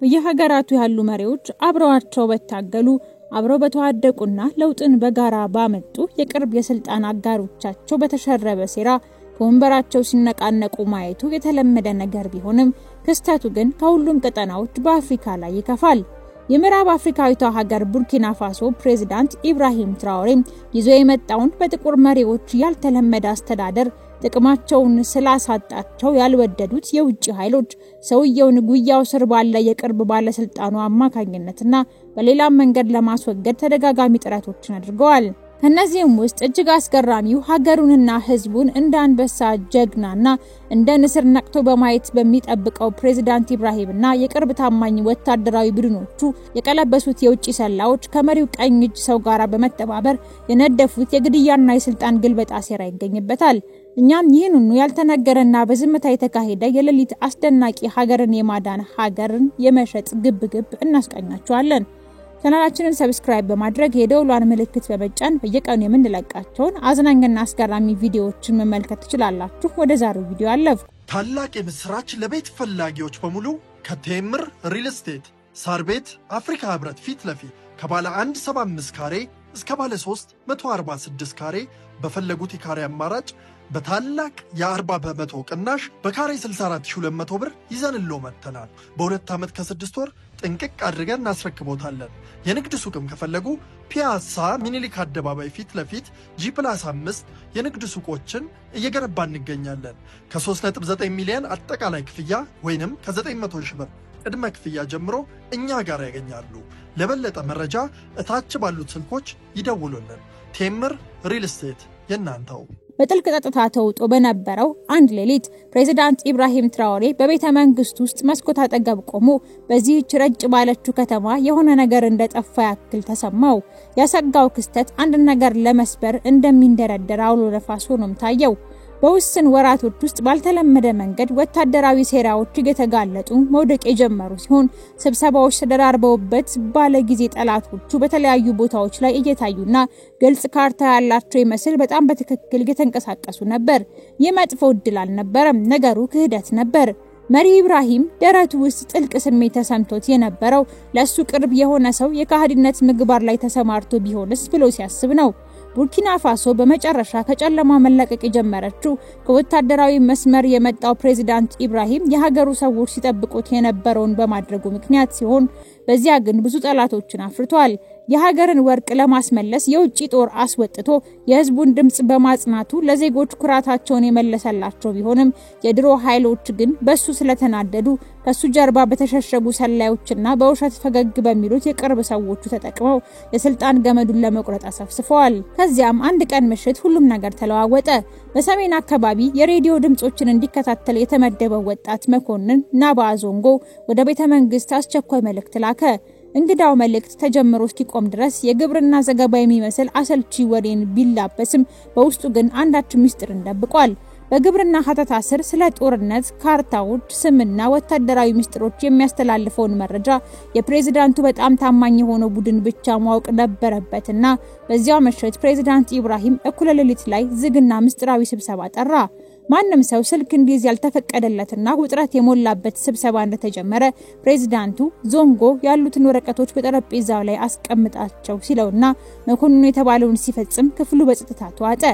የሀገራቱ ያሉ መሪዎች አብረዋቸው በታገሉ አብረው በተዋደቁና ለውጥን በጋራ ባመጡ የቅርብ የስልጣን አጋሮቻቸው በተሸረበ ሴራ ወንበራቸው ሲነቃነቁ ማየቱ የተለመደ ነገር ቢሆንም ክስተቱ ግን ከሁሉም ቀጠናዎች በአፍሪካ ላይ ይከፋል። የምዕራብ አፍሪካዊቷ ሀገር ቡርኪና ፋሶ ፕሬዝዳንት ኢብራሂም ትራኦሬ ይዞ የመጣውን በጥቁር መሪዎች ያልተለመደ አስተዳደር ጥቅማቸውን ስላሳጣቸው ያልወደዱት የውጭ ኃይሎች ሰውየውን ጉያው ስር ባለ የቅርብ ባለስልጣኑ አማካኝነትና በሌላ መንገድ ለማስወገድ ተደጋጋሚ ጥረቶችን አድርገዋል። ከነዚህም ውስጥ እጅግ አስገራሚው ሀገሩንና ህዝቡን እንደ አንበሳ ጀግናና እንደ ንስር ነቅቶ በማየት በሚጠብቀው ፕሬዝዳንት ኢብራሂምና የቅርብ ታማኝ ወታደራዊ ቡድኖቹ የቀለበሱት የውጭ ሰላዮች ከመሪው ቀኝ እጅ ሰው ጋር በመተባበር የነደፉት የግድያና የስልጣን ግልበጣ ሴራ ይገኝበታል። እኛም ይህንኑ ያልተነገረና በዝምታ የተካሄደ የሌሊት አስደናቂ ሀገርን የማዳን ሀገርን የመሸጥ ግብግብ እናስቀኛቸዋለን። ቻናላችንን ሰብስክራይብ በማድረግ የደውሏን ምልክት በመጫን በየቀኑ የምንለቃቸውን አዝናኝና አስገራሚ ቪዲዮዎችን መመልከት ትችላላችሁ። ወደ ዛሬው ቪዲዮ አለፉ። ታላቅ የምስራች ለቤት ፈላጊዎች በሙሉ ከቴምር ሪል ስቴት ሳር ቤት አፍሪካ ህብረት ፊት ለፊት ከባለ 175 ካሬ እስከ ባለ 3 146 ካሬ በፈለጉት የካሬ አማራጭ በታላቅ የ40% ቅናሽ በካሬ 64200 ብር ይዘንሎ መተናል። በ2 ዓመት ከ6 ወር ጥንቅቅ አድርገን እናስረክቦታለን። የንግድ ሱቅም ከፈለጉ ፒያሳ ሚኒሊክ አደባባይ ፊት ለፊት G+5 የንግድ ሱቆችን እየገነባ እንገኛለን። ከ3.9 ሚሊዮን አጠቃላይ ክፍያ ወይንም ከ900 ሺህ ብር ቅድመ ክፍያ ጀምሮ እኛ ጋር ያገኛሉ። ለበለጠ መረጃ እታች ባሉት ስልኮች ይደውሉልን። ቴምር ሪል ስቴት የናንተው። በጥልቅ ጸጥታ ተውጦ በነበረው አንድ ሌሊት ፕሬዝዳንት ኢብራሂም ትራኦሬ በቤተ መንግስት ውስጥ መስኮት አጠገብ ቆሞ በዚህች ረጭ ባለችው ከተማ የሆነ ነገር እንደጠፋ ያክል ተሰማው። ያሰጋው ክስተት አንድ ነገር ለመስበር እንደሚንደረደር አውሎ ነፋስ ሆኖም ታየው። በውስን ወራቶች ውስጥ ባልተለመደ መንገድ ወታደራዊ ሴራዎች እየተጋለጡ መውደቅ የጀመሩ ሲሆን ስብሰባዎች ተደራርበውበት ባለጊዜ ጠላቶቹ በተለያዩ ቦታዎች ላይ እየታዩና ግልጽ ካርታ ያላቸው ይመስል በጣም በትክክል እየተንቀሳቀሱ ነበር። የመጥፎ ዕድል አልነበረም፣ ነገሩ ክህደት ነበር። መሪ ኢብራሂም ደረቱ ውስጥ ጥልቅ ስሜት ተሰምቶት የነበረው ለሱ ቅርብ የሆነ ሰው የካህዲነት ምግባር ላይ ተሰማርቶ ቢሆንስ ብሎ ሲያስብ ነው። ቡርኪና ፋሶ በመጨረሻ ከጨለማ መለቀቅ የጀመረችው ከወታደራዊ መስመር የመጣው ፕሬዝዳንት ኢብራሂም የሀገሩ ሰዎች ሲጠብቁት የነበረውን በማድረጉ ምክንያት ሲሆን በዚያ ግን ብዙ ጠላቶችን አፍርቷል። የሀገርን ወርቅ ለማስመለስ የውጭ ጦር አስወጥቶ የህዝቡን ድምጽ በማጽናቱ ለዜጎች ኩራታቸውን የመለሰላቸው ቢሆንም የድሮ ኃይሎች ግን በሱ ስለተናደዱ ከሱ ጀርባ በተሸሸጉ ሰላዮችና በውሸት ፈገግ በሚሉት የቅርብ ሰዎቹ ተጠቅመው የስልጣን ገመዱን ለመቁረጥ አሰፍስፈዋል። ከዚያም አንድ ቀን ምሽት ሁሉም ነገር ተለዋወጠ። በሰሜን አካባቢ የሬዲዮ ድምጾችን እንዲከታተል የተመደበው ወጣት መኮንን ናባ ዞንጎ ወደ ቤተ መንግስት አስቸኳይ መልእክት ላከ። እንግዳው መልእክት ተጀምሮ እስኪቆም ድረስ የግብርና ዘገባ የሚመስል አሰልቺ ወሬን ቢላበስም በውስጡ ግን አንዳች ምስጢር እንደብቋል። በግብርና ሀተታ ስር ስለ ጦርነት ካርታዎች ስምና ወታደራዊ ምስጢሮች የሚያስተላልፈውን መረጃ የፕሬዝዳንቱ በጣም ታማኝ የሆነው ቡድን ብቻ ማወቅ ነበረበትና በዚያው ምሽት ፕሬዝዳንት ኢብራሂም እኩለ ሌሊት ላይ ዝግና ምስጢራዊ ስብሰባ ጠራ። ማንም ሰው ስልክ እንዲይዝ ያልተፈቀደለትና ውጥረት የሞላበት ስብሰባ እንደተጀመረ ፕሬዝዳንቱ ዞንጎ ያሉትን ወረቀቶች በጠረጴዛው ላይ አስቀምጣቸው ሲለውና መኮንኑ የተባለውን ሲፈጽም ክፍሉ በጸጥታ ተዋጠ።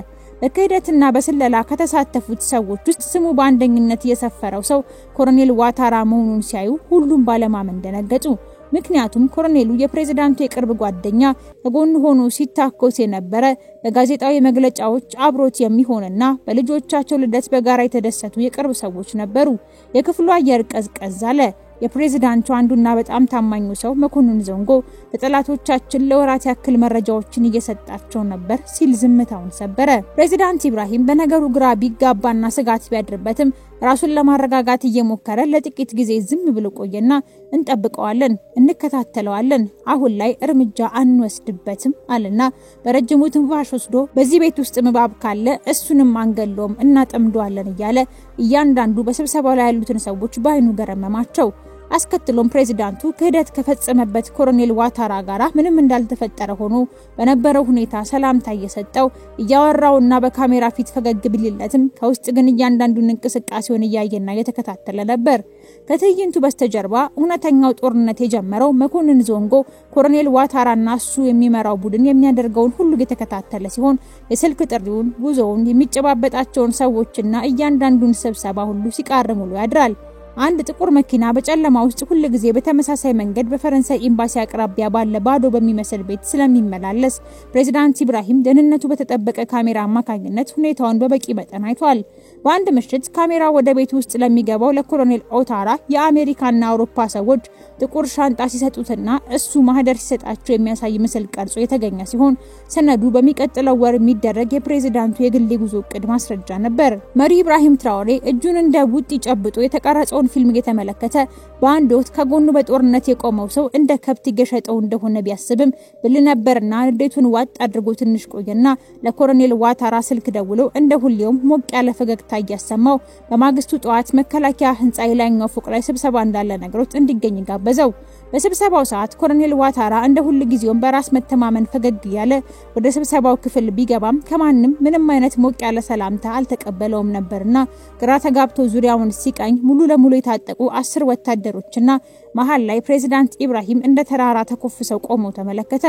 በክህደትና በስለላ ከተሳተፉት ሰዎች ውስጥ ስሙ በአንደኝነት የሰፈረው ሰው ኮሎኔል ዋታራ መሆኑን ሲያዩ ሁሉም ባለማመን ደነገጡ። ምክንያቱም ኮሎኔሉ የፕሬዝዳንቱ የቅርብ ጓደኛ ከጎኑ ሆኖ ሲታኮስ የነበረ በጋዜጣዊ መግለጫዎች አብሮት የሚሆንና በልጆቻቸው ልደት በጋራ የተደሰቱ የቅርብ ሰዎች ነበሩ። የክፍሉ አየር ቀዝቀዝ አለ። የፕሬዝዳንቱ አንዱና በጣም ታማኙ ሰው መኮንን ዞንጎ ለጠላቶቻችን ለወራት ያክል መረጃዎችን እየሰጣቸው ነበር ሲል ዝምታውን ሰበረ። ፕሬዝዳንት ኢብራሂም በነገሩ ግራ ቢጋባና ስጋት ቢያድርበትም ራሱን ለማረጋጋት እየሞከረ ለጥቂት ጊዜ ዝም ብሎ ቆየና እንጠብቀዋለን፣ እንከታተለዋለን፣ አሁን ላይ እርምጃ አንወስድበትም አለና በረጅሙ ትንፋሽ ወስዶ በዚህ ቤት ውስጥ ምባብ ካለ እሱንም አንገለውም እናጠምደዋለን እያለ እያንዳንዱ በስብሰባው ላይ ያሉትን ሰዎች ባይኑ ገረመማቸው። አስከትሎም ፕሬዝዳንቱ ክህደት ከፈጸመበት ኮሎኔል ዋታራ ጋራ ምንም እንዳልተፈጠረ ሆኖ በነበረው ሁኔታ ሰላምታ እየሰጠው እያወራውና በካሜራ ፊት ፈገግ ቢልለትም ከውስጥ ግን እያንዳንዱን እንቅስቃሴውን እያየና እየተከታተለ ነበር። ከትዕይንቱ በስተጀርባ እውነተኛው ጦርነት የጀመረው መኮንን ዞንጎ ኮሎኔል ዋታራና እሱ የሚመራው ቡድን የሚያደርገውን ሁሉ እየተከታተለ ሲሆን የስልክ ጥሪውን፣ ጉዞውን፣ የሚጨባበጣቸውን ሰዎችና እያንዳንዱን ስብሰባ ሁሉ ሲቃርም ውሎ ያድራል። አንድ ጥቁር መኪና በጨለማ ውስጥ ሁሉ ጊዜ በተመሳሳይ መንገድ በፈረንሳይ ኤምባሲ አቅራቢያ ባለ ባዶ በሚመስል ቤት ስለሚመላለስ ፕሬዝዳንት ኢብራሂም ደህንነቱ በተጠበቀ ካሜራ አማካኝነት ሁኔታውን በበቂ መጠን አይቷል። በአንድ ምሽት ካሜራ ወደ ቤት ውስጥ ለሚገባው ለኮሎኔል ኦታራ የአሜሪካና አውሮፓ ሰዎች ጥቁር ሻንጣ ሲሰጡትና እሱ ማህደር ሲሰጣቸው የሚያሳይ ምስል ቀርጾ የተገኘ ሲሆን ሰነዱ በሚቀጥለው ወር የሚደረግ የፕሬዝዳንቱ የግል ጉዞ እቅድ ማስረጃ ነበር። መሪ ኢብራሂም ትራኦሬ እጁን እንደ ቡጢ ጨብጦ የተቀረጸው ፊልም እየተመለከተ በአንድ ወቅት ከጎኑ በጦርነት የቆመው ሰው እንደ ከብት እየሸጠው እንደሆነ ቢያስብም ብል ነበርና ንዴቱን ዋጥ አድርጎ ትንሽ ቆየና ለኮሎኔል ዋታራ ስልክ ደውሎ እንደ ሁሌውም ሞቅ ያለ ፈገግታ እያሰማው በማግስቱ ጠዋት መከላከያ ህንጻ የላይኛው ፎቅ ላይ ስብሰባ እንዳለ ነግሮት እንዲገኝ ጋበዘው። በስብሰባው ሰዓት ኮሎኔል ዋታራ እንደ ሁሉ ጊዜውም በራስ መተማመን ፈገግ ያለ ወደ ስብሰባው ክፍል ቢገባም ከማንም ምንም አይነት ሞቅ ያለ ሰላምታ አልተቀበለውም ነበርና ግራ ተጋብቶ ዙሪያውን ሲቃኝ ሙሉ ለሙሉ የታጠቁ 10 ወታደሮችና መሃል ላይ ፕሬዝዳንት ኢብራሂም እንደ ተራራ ተኮፍሰው ቆመው ተመለከተ።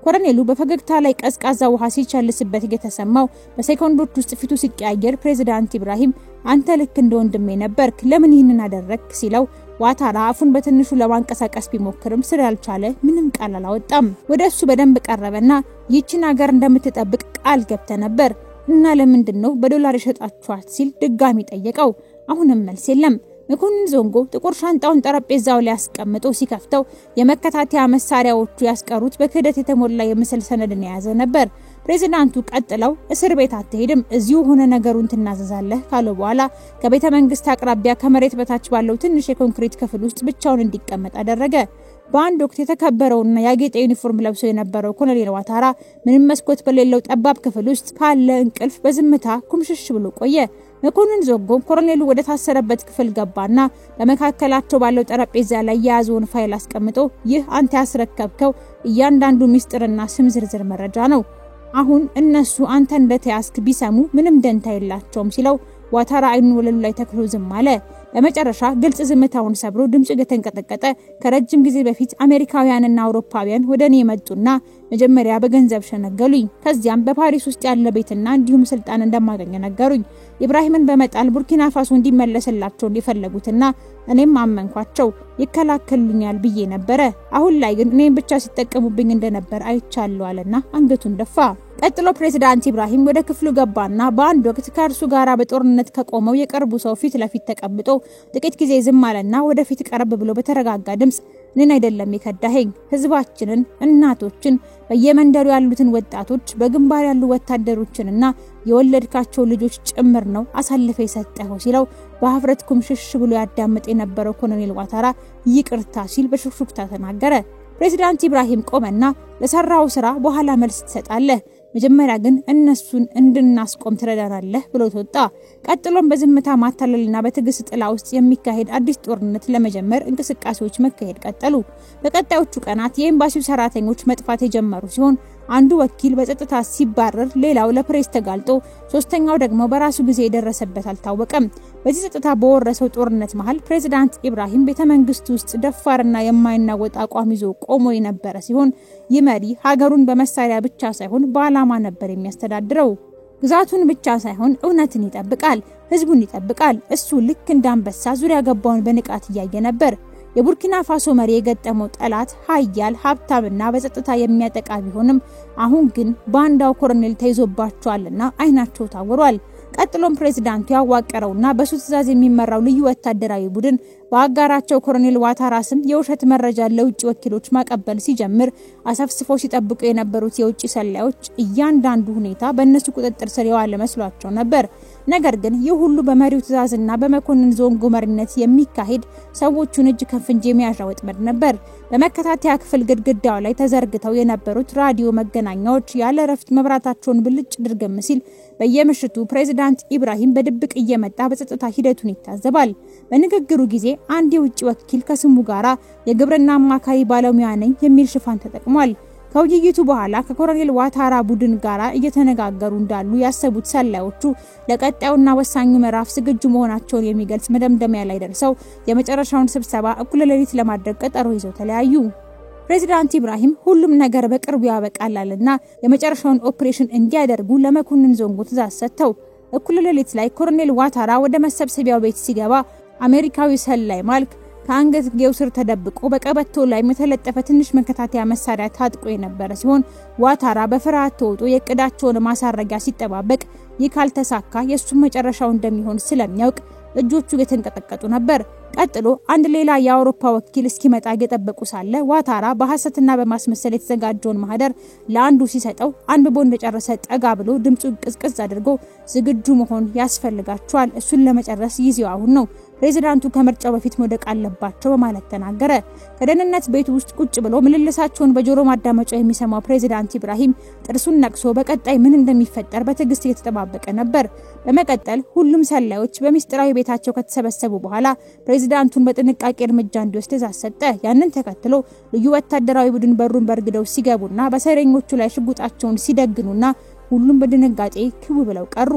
ኮሎኔሉ በፈገግታ ላይ ቀዝቃዛ ውሃ ሲቸልስበት እየተሰማው በሴኮንዶች ውስጥ ፊቱ ሲቀያየር ፕሬዝዳንት ኢብራሂም አንተ ልክ እንደ ወንድሜ ነበርክ፣ ለምን ይህንን አደረክ ሲለው ዋታራ አፉን በትንሹ ለማንቀሳቀስ ቢሞክርም ስላልቻለ ምንም ቃል አላወጣም። ወደሱ በደንብ ቀረበና ይህችን ሀገር እንደምትጠብቅ ቃል ገብተ ነበር እና ለምንድነው በዶላር የሸጣችኋት ሲል ድጋሚ ጠየቀው። አሁንም መልስ የለም። መኮንን ዞንጎ ጥቁር ሻንጣውን ጠረጴዛው ላይ አስቀምጦ ሲከፍተው የመከታተያ መሳሪያዎቹ ያስቀሩት በክህደት የተሞላ የምስል ሰነድን የያዘ ነበር። ፕሬዝዳንቱ ቀጥለው እስር ቤት አትሄድም፣ እዚሁ ሆነ ነገሩን ትናዘዛለህ ካለ በኋላ ከቤተ መንግስት አቅራቢያ ከመሬት በታች ባለው ትንሽ የኮንክሪት ክፍል ውስጥ ብቻውን እንዲቀመጥ አደረገ። በአንድ ወቅት የተከበረውና ያጌጠ ዩኒፎርም ለብሶ የነበረው ኮሎኔል ዋታራ ምንም መስኮት በሌለው ጠባብ ክፍል ውስጥ ካለ እንቅልፍ በዝምታ ኩምሽሽ ብሎ ቆየ። መኮንን ዞንጎ ኮሎኔሉ ወደ ታሰረበት ክፍል ገባና በመካከላቸው ባለው ጠረጴዛ ላይ የያዘውን ፋይል አስቀምጦ ይህ አንተ ያስረከብከው እያንዳንዱ ሚስጥርና ስም ዝርዝር መረጃ ነው። አሁን እነሱ አንተ እንደተያዝክ ቢሰሙ ምንም ደንታ የላቸውም ሲለው ዋታራ አይኑን ወለሉ ላይ ተክሎ ዝም አለ። በመጨረሻ ግልጽ ዝምታውን ሰብሮ ድምጽ እየተንቀጠቀጠ ከረጅም ጊዜ በፊት አሜሪካውያንና አውሮፓውያን ወደኔ መጡና መጀመሪያ በገንዘብ ሸነገሉኝ፣ ከዚያም በፓሪስ ውስጥ ያለ ቤትና እንዲሁም ስልጣን እንደማገኘ ነገሩኝ። ኢብራሂምን በመጣል ቡርኪና ፋሶ እንዲመለስላቸው እንዲፈልጉትና እኔም አመንኳቸው፣ ይከላከሉኛል ብዬ ነበር። አሁን ላይ ግን እኔም ብቻ ሲጠቀሙብኝ እንደነበር አይቻለሁ አለና አንገቱን ደፋ። ቀጥሎ ፕሬዝዳንት ኢብራሂም ወደ ክፍሉ ገባና በአንድ ወቅት ከእርሱ ጋራ በጦርነት ከቆመው የቅርቡ ሰው ፊት ለፊት ተቀምጦ ጥቂት ጊዜ ዝም አለና ወደፊት ቀረብ ብሎ በተረጋጋ ድምጽ እኔን አይደለም የከዳኸኝ፣ ህዝባችንን፣ እናቶችን፣ በየመንደሩ ያሉትን ወጣቶች፣ በግንባር ያሉ ወታደሮችንና የወለድካቸው ልጆች ጭምር ነው አሳልፈ የሰጠኸው ሲለው በህፍረት ኩምሽሽ ብሎ ያዳምጥ የነበረው ኮሎኔል ዋታራ ይቅርታ ሲል በሹክሹክታ ተናገረ። ፕሬዝዳንት ኢብራሂም ቆመና ለሰራው ስራ በኋላ መልስ ትሰጣለህ፣ መጀመሪያ ግን እነሱን እንድናስቆም ትረዳናለህ ብሎ ተወጣ። ቀጥሎም በዝምታ ማታለልና በትግስት ጥላ ውስጥ የሚካሄድ አዲስ ጦርነት ለመጀመር እንቅስቃሴዎች መካሄድ ቀጠሉ። በቀጣዮቹ ቀናት የኤምባሲው ሰራተኞች መጥፋት የጀመሩ ሲሆን አንዱ ወኪል በጸጥታ ሲባረር፣ ሌላው ለፕሬስ ተጋልጦ፣ ሶስተኛው ደግሞ በራሱ ጊዜ የደረሰበት አልታወቀም። በዚህ ጸጥታ በወረሰው ጦርነት መሃል ፕሬዝዳንት ኢብራሂም ቤተመንግስት ውስጥ ደፋርና የማይናወጥ አቋም ይዞ ቆሞ የነበረ ሲሆን ይህ መሪ ሀገሩን በመሳሪያ ብቻ ሳይሆን በዓላማ ነበር የሚያስተዳድረው። ግዛቱን ብቻ ሳይሆን እውነትን ይጠብቃል፣ ህዝቡን ይጠብቃል። እሱ ልክ እንዳንበሳ ዙሪያ ገባውን በንቃት እያየ ነበር። የቡርኪና ፋሶ መሪ የገጠመው ጠላት ኃያል ሀብታምና በጸጥታ የሚያጠቃ ቢሆንም አሁን ግን ባንዳው ኮሎኔል ተይዞባቸዋልና አይናቸው ታውሯል። ቀጥሎም ፕሬዝዳንቱ ያዋቀረውና በሱ ትዕዛዝ የሚመራው ልዩ ወታደራዊ ቡድን በአጋራቸው ኮሎኔል ዋታራ ስም የውሸት መረጃ ለውጭ ወኪሎች ማቀበል ሲጀምር አሰፍስፈው ሲጠብቁ የነበሩት የውጭ ሰላዮች እያንዳንዱ ሁኔታ በእነሱ ቁጥጥር ስር የዋለ መስሏቸው ነበር። ነገር ግን ይህ ሁሉ በመሪው ትዕዛዝና በመኮንን ዞንጎ መሪነት የሚካሄድ ሰዎቹን እጅ ከፍንጅ የሚያዣ ወጥመድ ነበር። በመከታተያ ክፍል ግድግዳው ላይ ተዘርግተው የነበሩት ራዲዮ መገናኛዎች ያለ ረፍት መብራታቸውን ብልጭ ድርግም ሲል በየምሽቱ ፕሬዝዳንት ኢብራሂም በድብቅ እየመጣ በጸጥታ ሂደቱን ይታዘባል። በንግግሩ ጊዜ አንድ የውጭ ወኪል ከስሙ ጋራ የግብርና አማካሪ ባለሙያ ነኝ የሚል ሽፋን ተጠቅሟል። ከውይይቱ በኋላ ከኮሎኔል ዋታራ ቡድን ጋራ እየተነጋገሩ እንዳሉ ያሰቡት ሰላዮቹ ለቀጣዩና ወሳኙ ምዕራፍ ዝግጁ መሆናቸውን የሚገልጽ መደምደሚያ ላይ ደርሰው የመጨረሻውን ስብሰባ እኩለ ሌሊት ለማድረግ ቀጠሮ ይዘው ተለያዩ። ፕሬዝዳንት ኢብራሂም ሁሉም ነገር በቅርቡ ያበቃላልና የመጨረሻውን ኦፕሬሽን እንዲያደርጉ ለመኮንን ዞንጎ ትዕዛዝ ሰጥተው እኩለ ሌሊት ላይ ኮሎኔል ዋታራ ወደ መሰብሰቢያው ቤት ሲገባ አሜሪካዊ ሰላይ ማልክ ከአንገትጌው ስር ተደብቆ በቀበቶ ላይ የተለጠፈ ትንሽ መከታተያ መሳሪያ ታጥቆ የነበረ ሲሆን ዋታራ በፍርሃት ተውጦ የቅዳቸውን ማሳረጊያ ሲጠባበቅ ይህ ካልተሳካ የሱ መጨረሻው እንደሚሆን ስለሚያውቅ እጆቹ የተንቀጠቀጡ ነበር። ቀጥሎ አንድ ሌላ የአውሮፓ ወኪል እስኪመጣ እየጠበቁ ሳለ ዋታራ በሐሰትና በማስመሰል የተዘጋጀውን ማህደር ለአንዱ ሲሰጠው አንብቦ እንደጨረሰ ጠጋ ብሎ ድምጹን ቅዝቅዝ አድርጎ ዝግጁ መሆን ያስፈልጋቸዋል፣ እሱን ለመጨረስ ጊዜው አሁን ነው፣ ፕሬዝዳንቱ ከምርጫው በፊት መውደቅ አለባቸው በማለት ተናገረ። ከደህንነት ቤት ውስጥ ቁጭ ብሎ ምልልሳቸውን በጆሮ ማዳመጫው የሚሰማው ፕሬዝዳንት ኢብራሂም ጥርሱን ነቅሶ በቀጣይ ምን እንደሚፈጠር በትዕግስት እየተጠባበቀ ነበር። በመቀጠል ሁሉም ሰላዮች በሚስጥራዊ ቤታቸው ከተሰበሰቡ በኋላ ፕሬዝዳንቱን በጥንቃቄ እርምጃ እንዲወስድ ትዕዛዝ ሰጠ። ያንን ተከትሎ ልዩ ወታደራዊ ቡድን በሩን በርግደው ሲገቡና በሰይረኞቹ ላይ ሽጉጣቸውን ሲደግኑና ሁሉም በድንጋጤ ክው ብለው ቀሩ።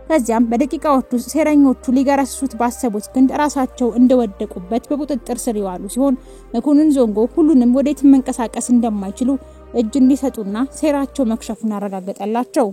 ከዚያም በደቂቃዎች ውስጥ ሰይረኞቹ ሊገረሱት ባሰቡት ግንድ ራሳቸው እንደወደቁበት በቁጥጥር ስር ይዋሉ ሲሆን መኮንን ዞንጎ ሁሉንም ወዴት መንቀሳቀስ እንደማይችሉ እጅ እንዲሰጡና ሴራቸው መክሸፉን አረጋገጠላቸው።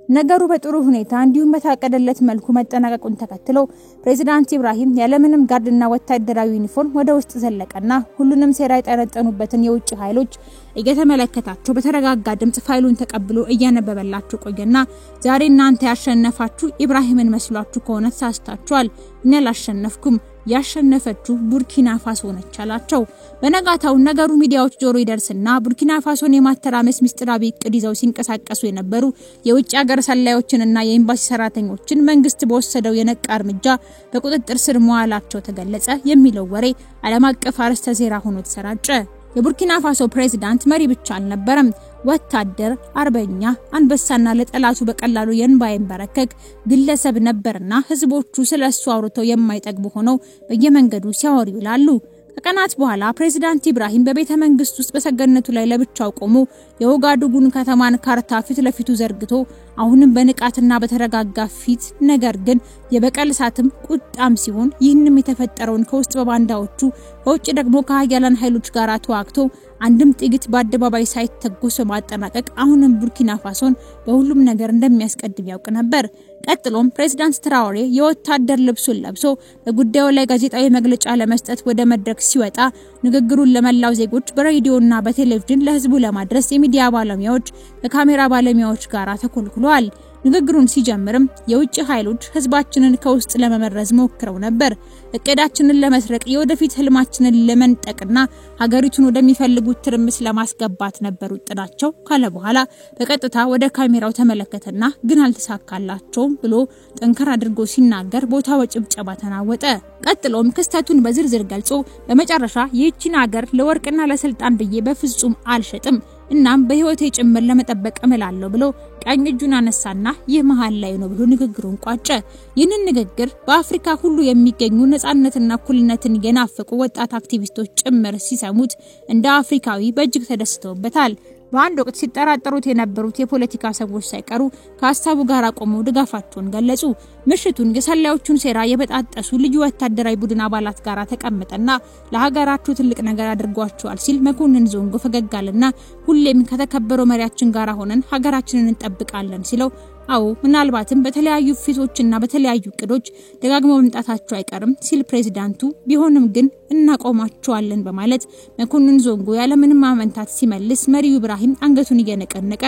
ነገሩ በጥሩ ሁኔታ እንዲሁም በታቀደለት መልኩ መጠናቀቁን ተከትሎ ፕሬዝዳንት ኢብራሂም ያለምንም ጋርድና ወታደራዊ ዩኒፎርም ወደ ውስጥ ዘለቀና ሁሉንም ሴራ የጠነጠኑበትን የውጭ ኃይሎች እየተመለከታቸው በተረጋጋ ድምጽ ፋይሉን ተቀብሎ እያነበበላቸው ቆየና ዛሬ እናንተ ያሸነፋችሁ ኢብራሂምን መስሏችሁ ከሆነ ተሳስታችኋል፣ እኔ አላሸነፍኩም፣ ያሸነፈችው ቡርኪና ፋሶ ነች አላቸው። በነጋታው ነገሩ ሚዲያዎች ጆሮ ይደርስና ቡርኪና ፋሶን የማተራመስ ምስጢራዊ እቅድ ይዘው ሲንቀሳቀሱ የነበሩ የውጭ ሀገር ሰላዮችንና የኤምባሲ ሰራተኞችን መንግስት በወሰደው የነቃ እርምጃ በቁጥጥር ስር መዋላቸው ተገለጸ የሚለው ወሬ ዓለም አቀፍ አርዕስተ ዜና ሆኖ ተሰራጨ። የቡርኪና ፋሶ ፕሬዝዳንት መሪ ብቻ አልነበረም፣ ወታደር፣ አርበኛ፣ አንበሳና ለጠላቱ በቀላሉ የማይንበረከክ ግለሰብ ነበርና ህዝቦቹ ስለሱ አውርተው የማይጠግቡ ሆነው በየመንገዱ ሲያወሩ ይላሉ። ከቀናት በኋላ ፕሬዝዳንት ኢብራሂም በቤተ መንግስት ውስጥ በሰገነቱ ላይ ለብቻው ቆሞ የኦጋዱጉን ከተማን ካርታ ፊት ለፊቱ ዘርግቶ አሁንም በንቃትና በተረጋጋ ፊት ነገር ግን የበቀል እሳትም ቁጣም ሲሆን ይህንም የተፈጠረውን ከውስጥ በባንዳዎቹ ከውጭ ደግሞ ከሀያላን ኃይሎች ጋር ተዋግቶ አንድም ጥቂት በአደባባይ ሳይተጎስ በማጠናቀቅ አሁንም ቡርኪና ፋሶን በሁሉም ነገር እንደሚያስቀድም ያውቅ ነበር። ቀጥሎም ፕሬዝዳንት ትራኦሬ የወታደር ልብሱን ለብሶ በጉዳዩ ላይ ጋዜጣዊ መግለጫ ለመስጠት ወደ መድረክ ሲወጣ ንግግሩን ለመላው ዜጎች በሬዲዮና በቴሌቪዥን ለህዝቡ ለማድረስ የሚዲያ ባለሙያዎች ከካሜራ ባለሙያዎች ጋር ተኮልኩለዋል። ንግግሩን ሲጀምርም የውጭ ኃይሎች ህዝባችንን ከውስጥ ለመመረዝ ሞክረው ነበር፣ እቅዳችንን ለመስረቅ የወደፊት ህልማችንን ለመንጠቅና ሀገሪቱን ወደሚፈልጉት ትርምስ ለማስገባት ነበር ውጥናቸው ካለ በኋላ በቀጥታ ወደ ካሜራው ተመለከተና ግን አልተሳካላቸውም ብሎ ጠንከር አድርጎ ሲናገር ቦታው በጭብጨባ ተናወጠ። ቀጥሎም ክስተቱን በዝርዝር ገልጾ በመጨረሻ ይህችን ሀገር ለወርቅና ለስልጣን ብዬ በፍጹም አልሸጥም፣ እናም በህይወቴ ጭምር ለመጠበቅ እምላለሁ ብሎ ቀኝ እጁን አነሳና ይህ መሃል ላይ ነው ብሎ ንግግሩን ቋጨ። ይህንን ንግግር በአፍሪካ ሁሉ የሚገኙ ነጻነትና እኩልነትን የናፈቁ ወጣት አክቲቪስቶች ጭምር ሲሰሙት እንደ አፍሪካዊ በእጅግ ተደስተውበታል። በአንድ ወቅት ሲጠራጠሩት የነበሩት የፖለቲካ ሰዎች ሳይቀሩ ከሀሳቡ ጋር ቆመው ድጋፋቸውን ገለጹ። ምሽቱን የሰላዮቹን ሴራ የበጣጠሱ ልዩ ወታደራዊ ቡድን አባላት ጋር ተቀመጠና ለሀገራቸው ትልቅ ነገር አድርጓቸዋል ሲል መኮንን ዞንጎ ፈገጋልና ሁሌም ከተከበረው መሪያችን ጋር ሆነን ሀገራችንን እንጠብቃለን ሲለው አው ምናልባትም በተለያዩ ፊቶችና በተለያዩ ቅዶች ደጋግመው መምጣታቸው አይቀርም ሲል ፕሬዝዳንቱ ቢሆንም ግን እናቆማቸዋለን በማለት መኮንን ዞንጎ ያለምንም ማመንታት ሲመልስ መሪው ኢብራሂም አንገቱን እየነቀነቀ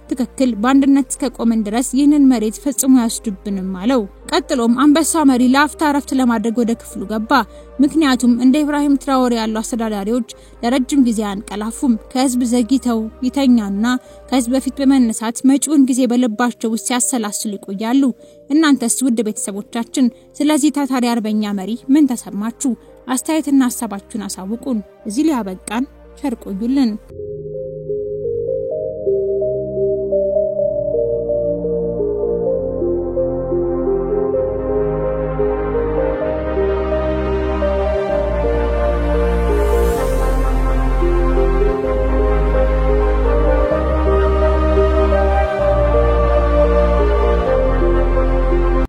ትክክል በአንድነት ከቆመን ድረስ ይህንን መሬት ፈጽሞ ያስዱብንም አለው። ቀጥሎም አንበሳ መሪ ለአፍታ ረፍት ለማድረግ ወደ ክፍሉ ገባ። ምክንያቱም እንደ ኢብራሂም ትራኦሬ ያሉ አስተዳዳሪዎች ለረጅም ጊዜ አንቀላፉም። ከህዝብ ዘግይተው ይተኛና ከህዝብ በፊት በመነሳት መጪውን ጊዜ በልባቸው ውስጥ ሲያሰላስሉ ይቆያሉ። እናንተስ ውድ ቤተሰቦቻችን ስለዚህ ታታሪ አርበኛ መሪ ምን ተሰማችሁ? አስተያየትና ሐሳባችሁን አሳውቁን። እዚህ ላይ አበቃን። ቸር ቆዩልን።